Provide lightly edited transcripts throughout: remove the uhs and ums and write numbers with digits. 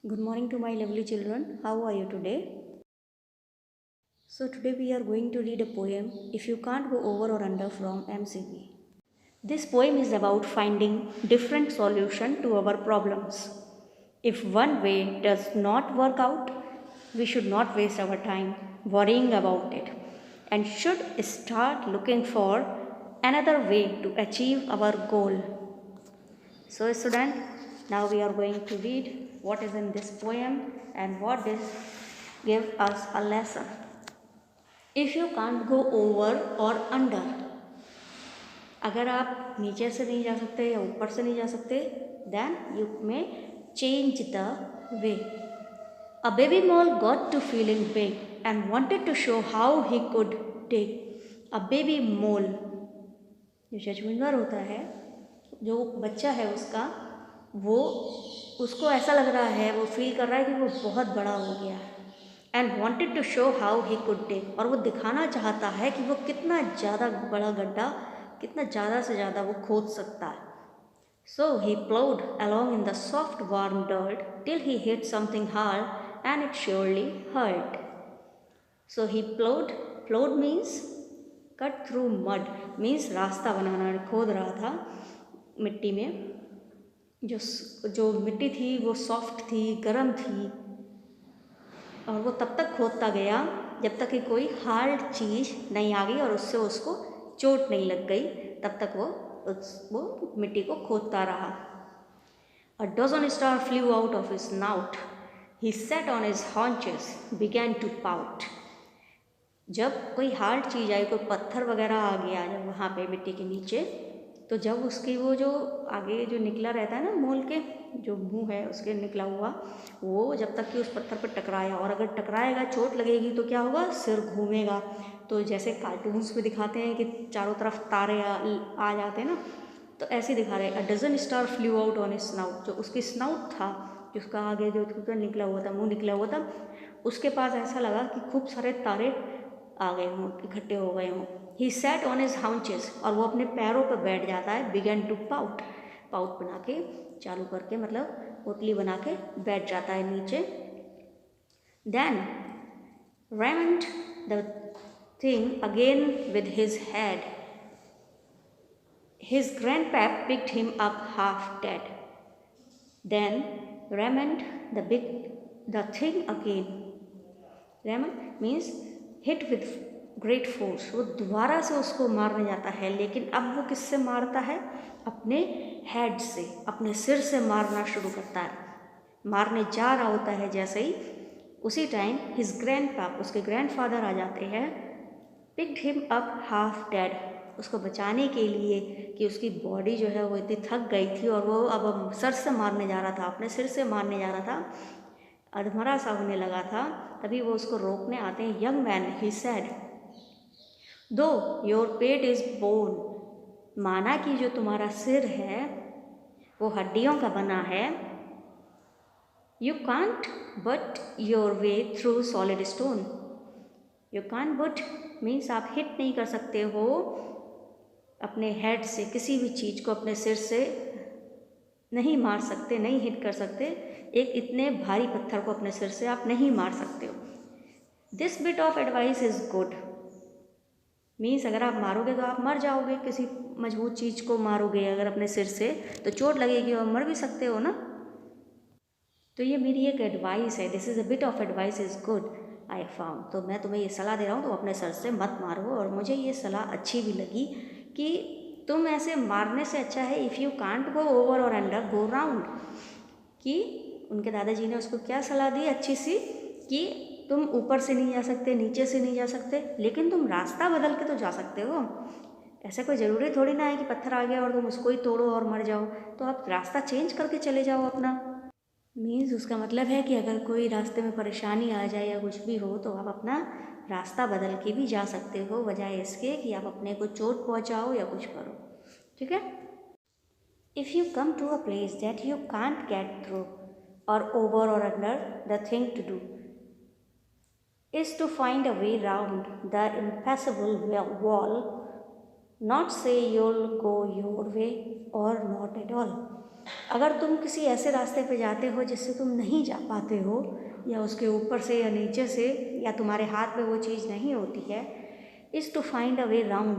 Good morning to my lovely children. How are you today? So, today we are going to read a poem, If You Can't Go Over or Under, from MCB. This poem is about finding different solution to our problems. If one way does not work out, we should not waste our time worrying about it and should start looking for another way to achieve our goal. So, student, now we are going to read what is in this poem and what this give us a lesson. If you can't go over or under, अगर आप नीचे से नहीं जा सकते या ऊपर से नहीं जा सकते, then you may change the way. A baby mole got to feeling big and wanted to show how he could dig. A baby mole, जो चचुंदर होता है, जो बच्चा है उसका, वो उसको ऐसा लग रहा है, वो फील कर रहा है कि वो बहुत बड़ा हो गया है and wanted to show how he could dig, और वो दिखाना चाहता है कि वो कितना ज़्यादा बड़ा गड्ढा, कितना ज़्यादा से ज़्यादा वो खोद सकता है. So he plowed along in the soft warm dirt till he hit something hard and it surely hurt. So he plowed means cut through mud, means रास्ता बनाना, खोद रहा था मिट्टी में. जो मिट्टी थी वो सॉफ्ट थी, गर्म थी, और वो तब तक खोदता गया जब तक कि कोई हार्ड चीज़ नहीं आ गई और उससे उसको चोट नहीं लग गई. तब तक वो मिट्टी को खोदता रहा. A dozen stars flew out of his snout. He sat on his haunches, began to pout. जब कोई हार्ड चीज़ आई, कोई पत्थर वगैरह आ गया जब वहाँ पे मिट्टी के नीचे, तो जब उसकी वो जो आगे जो निकला रहता है ना, मोल के जो मुंह है उसके निकला हुआ, वो जब तक कि उस पत्थर पर टकराया, और अगर टकराएगा चोट लगेगी तो क्या होगा, सिर घूमेगा. तो जैसे कार्टून्स में दिखाते हैं कि चारों तरफ तारे आ जाते हैं ना, तो ऐसे दिखा रहे. A dozen star flew out on his snout, जो उसकी स्नाउट था, जिसका आगे जो निकला हुआ था, मुँह निकला हुआ था, उसके पास ऐसा लगा कि खूब सारे तारे आ गए हों, इकट्ठे हो गए हों. He sat on his haunches, और वो अपने पैरों पर बैठ जाता है. बिगन टू पाउट, पाउट बना के, चालू करके, मतलब पोटली बना के बैठ जाता है नीचे. Then rammed the thing again with his head. His grandpap picked him up half dead. Then rammed the thing again. Rammed means hit with great force, वो दोबारा से उसको मारने जाता है, लेकिन अब वो किससे मारता है, अपने हेड से, अपने सिर से मारना शुरू करता है. मारने जा रहा होता है जैसे ही, उसी टाइम हिज ग्रैंडपा, उसके ग्रैंडफादर आ जाते हैं. Picked him up half dead, उसको बचाने के लिए कि उसकी बॉडी जो है वो इतनी थक गई थी और वो अब सर से मारने जा रहा था, अपने सिर से मारने जा रहा था, अधमरा सा होने लगा था. तभी वो उसको रोकने आते हैं. यंग मैन, ही सेड, दो योर पेट इज बोन, माना कि जो तुम्हारा सिर है वो हड्डियों का बना है. You can't but your way through solid stone. You can't but means आप हिट नहीं कर सकते हो अपने हेड से, किसी भी चीज़ को अपने सिर से नहीं मार सकते, नहीं हिट कर सकते. एक इतने भारी पत्थर को अपने सिर से आप नहीं मार सकते हो. This bit of advice is good, means अगर आप मारोगे तो आप मर जाओगे, किसी मजबूत चीज़ को मारोगे अगर अपने सिर से तो चोट लगेगी और मर भी सकते हो ना. तो ये मेरी एक एडवाइस है. This is a bit of advice is good I found. तो मैं तुम्हें ये सलाह दे रहा हूँ, तो अपने सर से मत मारो. और मुझे ये सलाह अच्छी भी लगी कि तुम ऐसे मारने से अच्छा है if you can't go over or under, go round. कि उनके दादाजी ने उसको क्या सलाह दी अच्छी सी, कि तुम ऊपर से नहीं जा सकते, नीचे से नहीं जा सकते, लेकिन तुम रास्ता बदल के तो जा सकते हो. ऐसा कोई ज़रूरी थोड़ी ना है कि पत्थर आ गया और तुम उसको ही तोड़ो और मर जाओ. तो आप रास्ता चेंज करके चले जाओ अपना. मीन्स उसका मतलब है कि अगर कोई रास्ते में परेशानी आ जाए या कुछ भी हो तो आप अपना रास्ता बदल के भी जा सकते हो, बजाय इसके कि आप अपने को चोट पहुंचाओ या कुछ करो. ठीक है. If you come to a place that you can't get through or over or under, the thing to do is to find a way round the impassable wall, not say you'll go your way or not at all. अगर तुम किसी ऐसे रास्ते पे जाते हो जिससे तुम नहीं जा पाते हो, या उसके ऊपर से या नीचे से, या तुम्हारे हाथ में वो चीज़ नहीं होती है, is to find a way round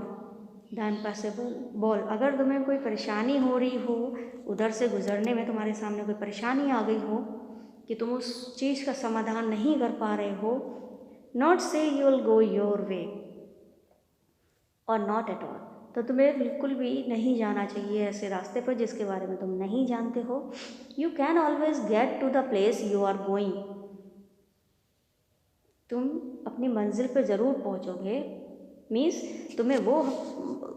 the impossible ball. अगर तुम्हें कोई परेशानी हो रही हो, उधर से गुजरने में तुम्हारे सामने कोई परेशानी आ गई हो कि तुम उस चीज़ का समाधान नहीं कर पा रहे हो, नॉट से you will go your way और नॉट एट ऑल, तो तुम्हें बिल्कुल भी नहीं जाना चाहिए ऐसे रास्ते पर जिसके बारे में तुम नहीं जानते हो। You can always get to the place you are going. तुम अपनी मंजिल पर ज़रूर पहुँचोगे, मीन्स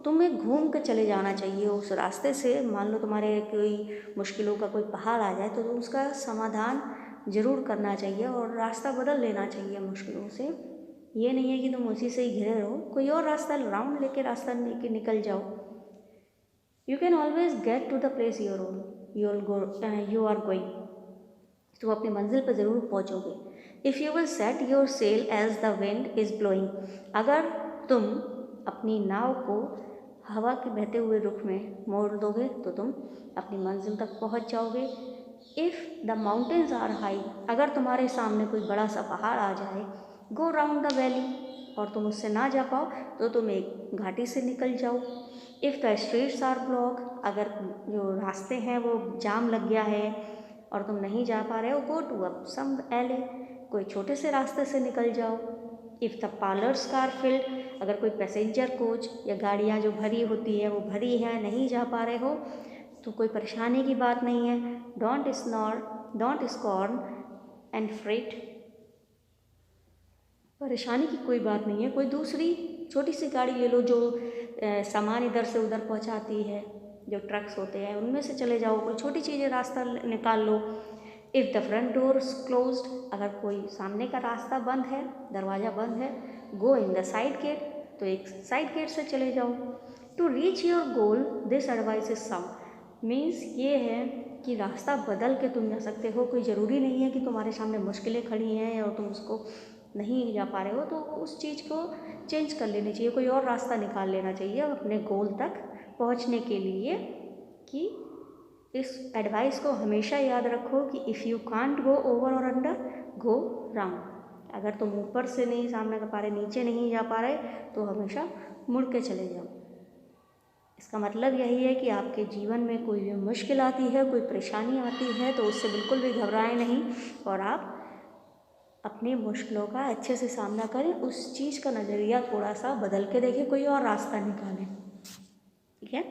तुम्हें घूम कर चले जाना चाहिए उस रास्ते से। मान लो तुम्हारे कोई मुश्किलों का कोई पहाड़ आ जाए तो तुम उसका समाधान ज़रूर करना चाहिए और रास्ता बदल लेना चाहिए मुश्किलों से। ये नहीं है कि तुम उसी से ही घिरे रहो, कोई और रास्ता राउंड लेके रास्ता लेके निकल जाओ। You can always get to the place you are going. तुम अपनी मंजिल पर ज़रूर पहुँचोगे। If you will set your sail as the wind is blowing. अगर तुम अपनी नाव को हवा के बहते हुए रुख में मोड़ दोगे तो तुम अपनी मंजिल तक पहुँच जाओगे। If the mountains are high. अगर तुम्हारे सामने कोई बड़ा सा पहाड़ आ जाए, गो राउंड द वैली, और तुम उससे ना जा पाओ तो तुम एक घाटी से निकल जाओ। If the streets R block. अगर जो रास्ते हैं वो जाम लग गया है और तुम नहीं जा पा रहे हो, गो टू अ सम एले। कोई छोटे से रास्ते से निकल जाओ। If the parlours car field. अगर कोई पैसेंजर कोच या गाड़ियाँ जो भरी होती है वो भरी है, नहीं जा पा रहे हो, तो कोई परेशानी की बात नहीं है। Don't scorn and freight. परेशानी की कोई बात नहीं है, कोई दूसरी छोटी सी गाड़ी ले लो जो सामान इधर से उधर पहुंचाती है, जो ट्रक्स होते हैं उनमें से चले जाओ। कोई छोटी चीज़ें रास्ता निकाल लो। If the front door closed. अगर कोई सामने का रास्ता बंद है, दरवाज़ा बंद है, go in the side gate. तो एक साइड गेट से चले जाओ। To reach your goal this advice is sound. Means ये है कि रास्ता बदल के तुम जा सकते हो। कोई ज़रूरी नहीं है कि तुम्हारे सामने मुश्किलें खड़ी हैं और तुम उसको नहीं जा पा रहे हो तो उस चीज़ को चेंज कर लेनी चाहिए, कोई और रास्ता निकाल लेना चाहिए अपने गोल तक पहुंचने के लिए। कि इस एडवाइस को हमेशा याद रखो कि if you can't go over or under, go round. अगर तुम ऊपर से नहीं सामने कर पा रहे, नीचे नहीं जा पा रहे, तो हमेशा मुड़ के चले जाओ। इसका मतलब यही है कि आपके जीवन में कोई भी मुश्किल आती है, कोई परेशानी आती है, तो उससे बिल्कुल भी घबराएं नहीं और आप अपनी मुश्किलों का अच्छे से सामना करें। उस चीज़ का नज़रिया थोड़ा सा बदल के देखें, कोई और रास्ता निकालें। ठीक है।